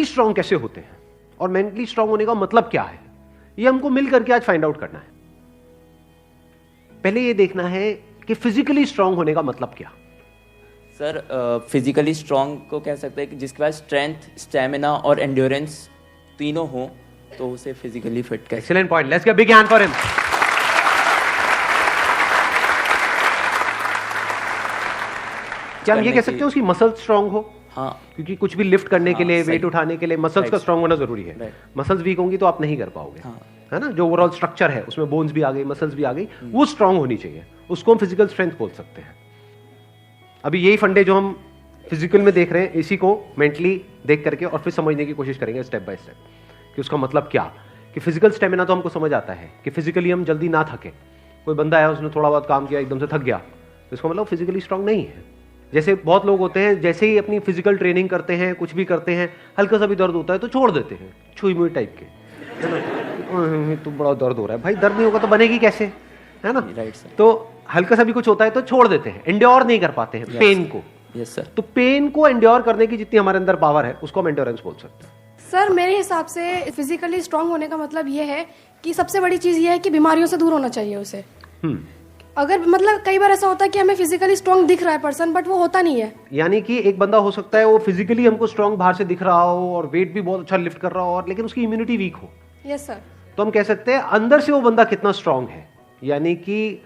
Strong कैसे होते हैं और मेंटली स्ट्रांग होने का मतलब क्या है, ये हमको मिल करके आज फाइंड आउट करना है। पहले ये देखना है कि फिजिकली स्ट्रांग होने का मतलब क्या। सर फिजिकली स्ट्रांग को कह सकते हैं कि जिसके पास स्ट्रेंथ, स्टैमिना और एंड्योरेंस तीनों हो तो उसे फिजिकली फिट कह। Excellent point, let's give big hand for him. क्या हम ये कह सकते हैं उसकी मसल स्ट्रांग हो? हाँ, क्योंकि कुछ भी लिफ्ट करने के लिए, सही। वेट उठाने के लिए मसल्स का स्ट्रांग होना जरूरी है। मसल्स वीक होंगी तो आप नहीं कर पाओगे, हाँ। है ना। जो ओवरऑल स्ट्रक्चर है उसमें बोन्स भी आ गई, मसल्स भी आ गई, वो स्ट्रांग होनी चाहिए, उसको हम फिजिकल स्ट्रेंथ बोल सकते हैं। अभी यही फंडे जो हम फिजिकल में देख रहे हैं, इसी को मेंटली देख करके और फिर समझने की कोशिश करेंगे स्टेप बाय स्टेप कि उसका मतलब क्या। कि फिजिकल स्टेमिना तो हमको समझ आता है कि फिजिकली हम जल्दी ना थके। कोई बंदा है उसने थोड़ा बहुत काम किया एकदम से थक गया तो इसका मतलब फिजिकली स्ट्रांग नहीं है। जैसे बहुत लोग होते हैं, जैसे ही अपनी फिजिकल ट्रेनिंग करते हैं, कुछ भी करते हैं, हल्का सा भी दर्द होता है तो छोड़ देते हैं, छुई मुई टाइप के, है ना। तो बड़ा दर्द हो रहा है, भाई दर्द नहीं होगा तो बनेगी कैसे, है ना। Right sir. तो हल्का सा भी कुछ होता है तो छोड़ देते हैं, एंड्योर नहीं कर पाते हैं पेन को। Yes sir. तो पेन को एंड्योर करने की जितनी हमारे अंदर पावर है उसको हम एंड्योरेंस बोल सकते हैं। सर मेरे हिसाब से फिजिकली स्ट्रांग होने का मतलब ये है कि सबसे बड़ी चीज ये है कि बीमारियों से दूर होना चाहिए उसे। अगर मतलब कई बार ऐसा होता है कि हमें फिजिकली स्ट्रांग दिख रहा है पर्सन, बट वो होता नहीं है। यानी कि एक बंदा हो सकता है वो फिजिकली हमको स्ट्रांग बाहर से दिख रहा हो और वेट भी बहुत अच्छा लिफ्ट कर रहा हो, और लेकिन उसकी इम्यूनिटी वीक हो। Yes sir. तो हम कह सकते हैं अंदर से वो बंदा कितना स्ट्रांग है। यानी कि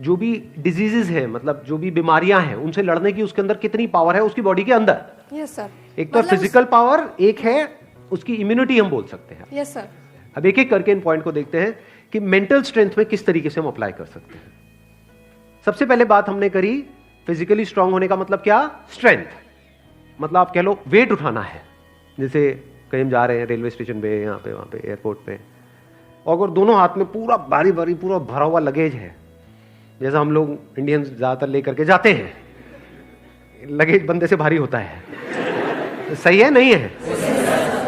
जो भी डिजीजेस है, मतलब जो भी बीमारियां हैं, उनसे लड़ने की उसके अंदर कितनी पावर है उसकी बॉडी के अंदर। Yes sir. एक तो फिजिकल पावर, एक है उसकी इम्यूनिटी हम बोल सकते हैं। Yes sir. अब एक एक करके इन पॉइंट को देखते हैं कि मेंटल स्ट्रेंथ में किस तरीके से हम अप्लाई कर सकते हैं। सबसे पहले बात हमने करी फिजिकली स्ट्रांग होने का मतलब क्या, स्ट्रेंथ। मतलब आप कह लो वेट उठाना है। जैसे कहीं हम जा रहे हैं रेलवे स्टेशन पे, यहाँ पे, वहाँ पे, एयरपोर्ट पे, और अगर दोनों हाथ में पूरा भारी भारी पूरा भरा हुआ लगेज है, जैसा हम लोग इंडियंस ज्यादातर लेकर के जाते हैं, लगेज बंदे से भारी होता है, सही है नहीं है?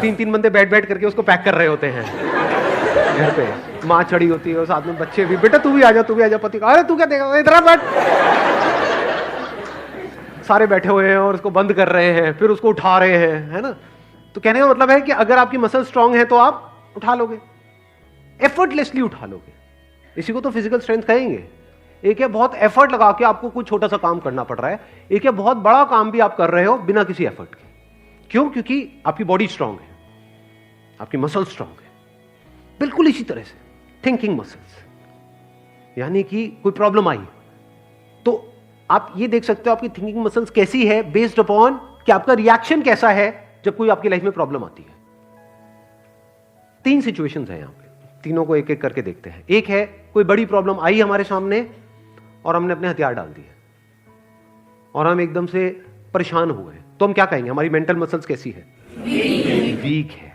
3-3 बंदे बैठ बैठ करके उसको पैक कर रहे होते हैं घर पे, माँ चढ़ी होती है और साथ में बच्चे भी, बेटा तू भी आ जा, तू भी आ जा, पति, अरे तू क्या देगा, इधर बैठ। सारे बैठे हुए हैं और उसको बंद कर रहे हैं, फिर उसको उठा रहे हैं, है ना। तो कहने का मतलब है कि अगर आपकी मसल स्ट्रांग है तो आप उठा लोगे, एफर्टलेसली उठा लोगे। इसी को तो फिजिकल स्ट्रेंथ कहेंगे। एक है बहुत एफर्ट लगा के आपको कुछ छोटा सा काम करना पड़ रहा है, एक है बहुत बड़ा काम भी आप कर रहे हो बिना किसी एफर्ट के। क्यों? क्योंकि आपकी बॉडी स्ट्रांग है, आपकी मसल स्ट्रांग है। बिल्कुल इसी तरह से थिंकिंग मसल्स, यानी कि कोई प्रॉब्लम आई तो आप ये देख सकते हो आपकी थिंकिंग मसल्स कैसी है, बेस्ड अपॉन कि आपका रिएक्शन कैसा है जब कोई आपकी लाइफ में प्रॉब्लम आती है। 3 सिचुएशंस हैं यहां पे, तीनों को एक एक करके देखते हैं। एक है कोई बड़ी प्रॉब्लम आई हमारे सामने और हमने अपने हथियार डाल दिए और हम एकदम से परेशान हो गए, तो हम क्या कहेंगे, हमारी मेंटल मसल्स कैसी है, वीक है।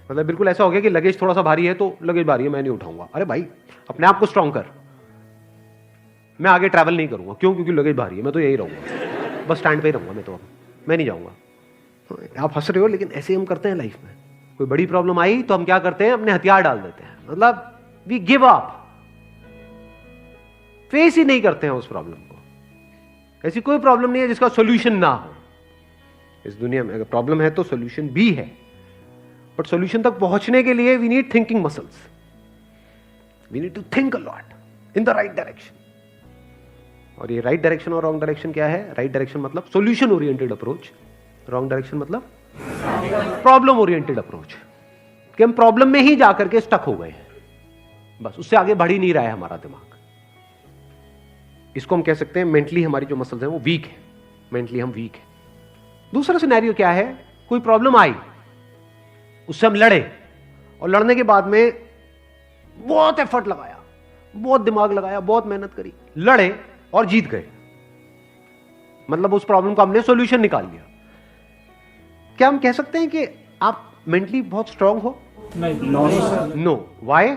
मतलब बिल्कुल ऐसा हो गया कि लगेज थोड़ा सा भारी है तो लगेज भारी है, मैं नहीं उठाऊंगा। अरे भाई अपने आप को स्ट्रांग कर, मैं आगे ट्रैवल नहीं करूंगा। क्यों? क्योंकि लगेज भारी है, मैं तो यही रहूंगा, बस स्टैंड पे ही रहूंगा, मैं नहीं जाऊंगा। आप हंस रहे हो लेकिन ऐसे हम करते हैं लाइफ में। कोई बड़ी प्रॉब्लम आई तो हम क्या करते हैं, अपने हथियार डाल देते हैं, मतलब वी गिव अप, फेस ही नहीं करते हैं उस प्रॉब्लम को। ऐसी कोई प्रॉब्लम नहीं है जिसका सॉल्यूशन ना हो इस दुनिया में। अगर प्रॉब्लम है तो सॉल्यूशन भी है, बट सॉल्यूशन तक पहुंचने के लिए we need thinking muscles, we need to think a lot in the right direction. और ये राइट डायरेक्शन और रॉन्ग डायरेक्शन क्या है? राइट डायरेक्शन मतलब solution oriented approach, wrong direction मतलब प्रॉब्लम ओरिएंटेड अप्रोच, कि हम प्रॉब्लम में ही जाकर के स्टक हो गए हैं, बस उससे आगे बढ़ ही नहीं रहा है हमारा दिमाग। इसको हम कह सकते हैं मेंटली हमारी जो मसल्स हैं वो वीक है, मेंटली हम वीक है। दूसरा सिनेरियो क्या है, कोई प्रॉब्लम आई, उससे हम लड़े और लड़ने के बाद में बहुत एफर्ट लगाया, बहुत दिमाग लगाया, बहुत मेहनत करी, लड़े और जीत गए, मतलब उस प्रॉब्लम का हमने सॉल्यूशन निकाल लिया। क्या हम कह सकते हैं कि आप मेंटली बहुत स्ट्रांग हो? नो। व्हाई?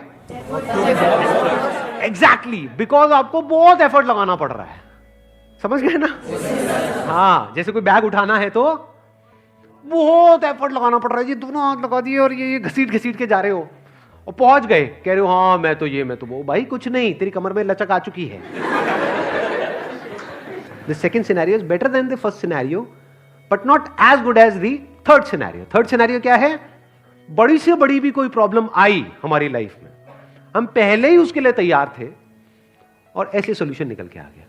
एग्जैक्टली बिकॉज आपको बहुत एफर्ट लगाना पड़ रहा है। समझ गए ना? हाँ, जैसे कोई बैग उठाना है तो बहुत एफर्ट लगाना पड़ रहा है जी, दोनों हाथ लगा दिए और ये घसीट घसीट के जा रहे हो और पहुंच गए, कह रहे हो हाँ मैं तो ये मैं तो वो। भाई कुछ नहीं, तेरी कमर में लचक आ चुकी है। The second scenario is better than the first scenario but not as good as the third scenario क्या है? बड़ी से बड़ी भी कोई प्रॉब्लम आई हमारी लाइफ में, हम पहले ही उसके लिए तैयार थे और ऐसे सॉल्यूशन निकल के आ गया।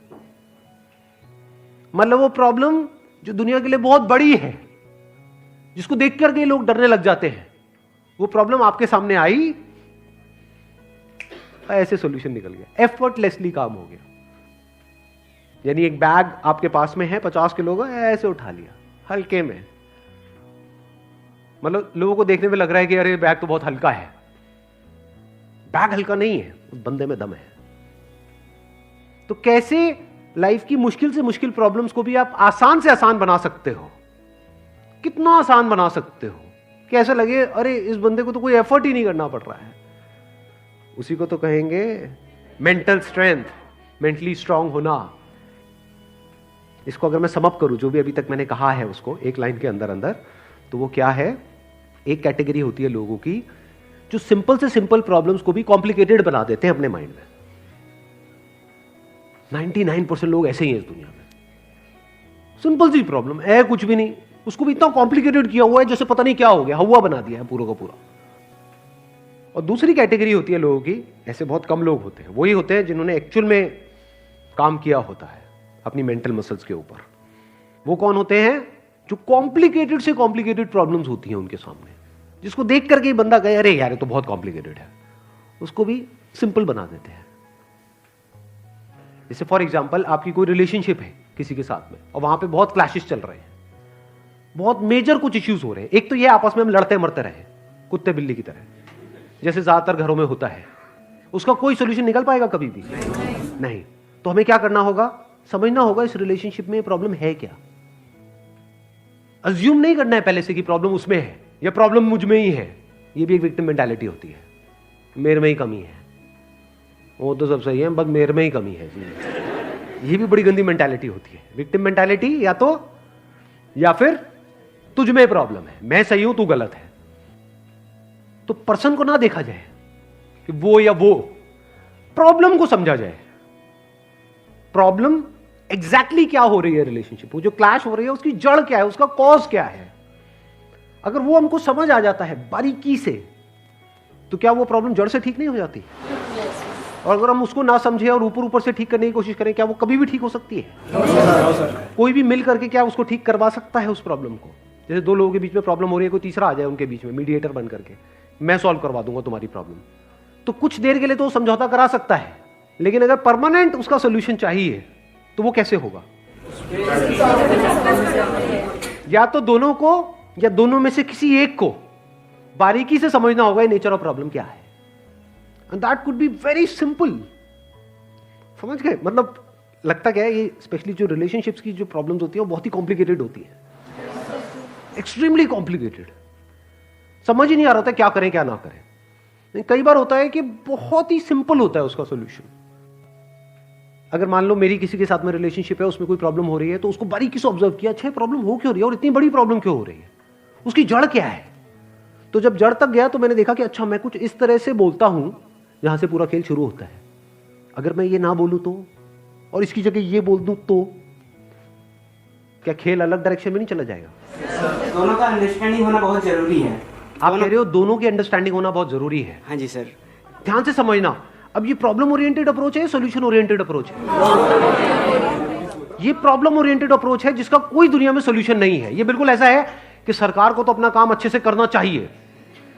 मतलब वो प्रॉब्लम जो दुनिया के लिए बहुत बड़ी है, जिसको देख करके लोग डरने लग जाते हैं, वो प्रॉब्लम आपके सामने आई, ऐसे सॉल्यूशन निकल गया, एफर्टलेसली काम हो गया। यानी एक बैग आपके पास में है 50 किलो का, ऐसे उठा लिया हल्के में। मतलब लोगों को देखने में लग रहा है कि अरे बैग तो बहुत हल्का है। बैग हल्का नहीं है, उस बंदे में दम है। तो कैसे लाइफ की मुश्किल से मुश्किल प्रॉब्लम्स को भी आप आसान से आसान बना सकते हो? कितना आसान बना सकते हो कि ऐसा लगे अरे इस बंदे को तो कोई एफर्ट ही नहीं करना पड़ रहा है। उसी को तो कहेंगे मेंटल स्ट्रेंथ, मेंटली स्ट्रांग होना। इसको अगर मैं समअप करूं, जो भी अभी तक मैंने कहा है उसको एक लाइन के अंदर अंदर, तो वो क्या है? एक कैटेगरी होती है लोगों की जो सिंपल से सिंपल प्रॉब्लम्स को भी कॉम्प्लिकेटेड बना देते हैं अपने माइंड में। 99% लोग ऐसे ही हैं इस दुनिया में। सिंपल सी प्रॉब्लम है, कुछ भी नहीं, उसको भी इतना कॉम्प्लिकेटेड किया हुआ है जैसे पता नहीं क्या हो गया, हवा बना दिया है पूरा का पूरा। और दूसरी कैटेगरी होती है लोगों की, ऐसे बहुत कम लोग होते हैं, वही होते हैं जिन्होंने एक्चुअल में काम किया होता है अपनी मेंटल मसल्स के ऊपर। वो कौन होते हैं? जो कॉम्प्लिकेटेड से कॉम्प्लिकेटेड प्रॉब्लम्स होती हैं उनके सामने, जिसको देख करके बंदा कहे अरे यार ये तो बहुत कॉम्प्लिकेटेड है, उसको भी सिंपल बना देते हैं। जैसे फॉर एग्जांपल आपकी कोई रिलेशनशिप है किसी के साथ में और वहां पे बहुत क्लैशेस चल रहे हैं, बहुत मेजर कुछ इश्यूज हो रहे हैं। एक तो ये आपस में हम लड़ते मरते रहे कुत्ते बिल्ली की तरह, जैसे ज्यादातर घरों में होता है। उसका कोई सोल्यूशन निकल पाएगा कभी भी? नहीं। तो हमें क्या करना होगा? समझना होगा इस रिलेशनशिप में प्रॉब्लम है क्या। अज्यूम नहीं करना है पहले से कि प्रॉब्लम उसमें है या प्रॉब्लम मुझ में ही है। ये भी एक विक्टिम मेंटालिटी होती है, मेरे में ही कमी है, वो तो सब सही है बस मेरे में ही कमी है। ये भी बड़ी गंदी मेंटालिटी होती है, विक्टिम मेंटालिटी। या फिर तुझ में प्रॉब्लम है, मैं सही हूं तू गलत है। तो पर्सन को ना देखा जाए कि वो या वो, प्रॉब्लम को समझा जाए। प्रॉब्लम एग्जैक्टली क्या हो रही है रिलेशनशिप, वो जो क्लैश हो रही है उसकी जड़ क्या है, उसका कॉज क्या है। अगर वो हमको समझ आ जाता है बारीकी से, तो क्या वो प्रॉब्लम जड़ से ठीक नहीं हो जाती? और अगर हम उसको ना समझे और ऊपर ऊपर से ठीक करने की कोशिश करें, क्या वो कभी भी ठीक हो सकती है? कोई भी मिल करके क्या उसको ठीक करवा सकता है उस प्रॉब्लम को? जैसे दो लोगों के बीच में प्रॉब्लम हो रही है, कोई तीसरा आ जाए उनके बीच में मीडिएटर बन करके, मैं सॉल्व करवा दूंगा तुम्हारी प्रॉब्लम, तो कुछ देर के लिए तो वो समझौता करा सकता है, लेकिन अगर परमानेंट उसका सोल्यूशन चाहिए तो वो कैसे होगा? या तो दोनों को या दोनों में से किसी एक को बारीकी से समझना होगा ये नेचर ऑफ प्रॉब्लम क्या है। And that could be very simple. समझ गए? मतलब लगता क्या है, ये स्पेशली जो रिलेशनशिप्स की जो प्रॉब्लम्स होती है वो बहुत ही कॉम्प्लिकेटेड होती है, एक्सट्रीमली कॉम्प्लिकेटेड। समझ ही नहीं आ रहा था क्या करें क्या ना करें। कई बार होता है कि बहुत ही सिंपल होता है उसका सोल्यूशन। अगर मान लो मेरी किसी के साथ में रिलेशनशिप है, उसमें कोई प्रॉब्लम हो रही है, तो उसको बारीकी से ऑब्जर्व किया, अच्छा प्रॉब्लम हो क्यों रही है और इतनी बड़ी प्रॉब्लम क्यों हो रही है, उसकी जड़ क्या है। तो जब जड़ तक गया तो मैंने देखा कि अच्छा मैं कुछ इस तरह से बोलता हूं जहां से पूरा खेल शुरू होता है। अगर मैं ये ना बोलूं तो, और इसकी जगह ये बोल दूं तो, क्या खेल अलग डायरेक्शन में नहीं चला जाएगा? दोनों का अंडरस्टैंडिंग होना बहुत जरूरी है। आप कह रहे हो दोनों की अंडरस्टैंडिंग होना बहुत जरूरी है? हाँ जी सर। ध्यान से समझना, अब ये प्रॉब्लम ओरिएंटेड अप्रोच है, सॉल्यूशन ओरिएंटेड अप्रोच है? ये प्रॉब्लम ओरिएंटेड अप्रोच है जिसका कोई दुनिया में सॉल्यूशन नहीं है। ये बिल्कुल ऐसा है कि सरकार को तो अपना काम अच्छे से करना चाहिए।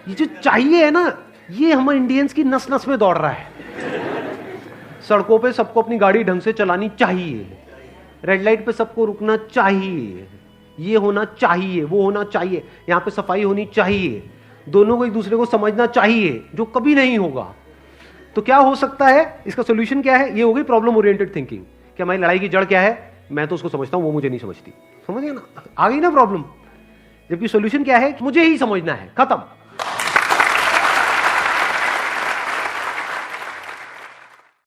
ये जो चाहिए है ना, ये हम इंडियंस की नस नस में दौड़ रहा है। सड़कों पे सबको अपनी गाड़ी ढंग से चलानी चाहिए, रेड लाइट पे सबको रुकना चाहिए, ये होना चाहिए, वो होना चाहिए, यहाँ पे सफाई होनी चाहिए, दोनों को एक दूसरे को समझना चाहिए, जो कभी नहीं होगा। तो क्या हो सकता है, इसका सोल्यूशन क्या है? ये हो गई प्रॉब्लम ओरिएंटेड थिंकिंग कि हमारी लड़ाई की जड़ क्या है, मैं तो उसको समझता हूं, वो मुझे नहीं समझती। समझ गए ना? आ गई ना प्रॉब्लम। जबकि सोल्यूशन क्या है? मुझे ही समझना है, खत्म।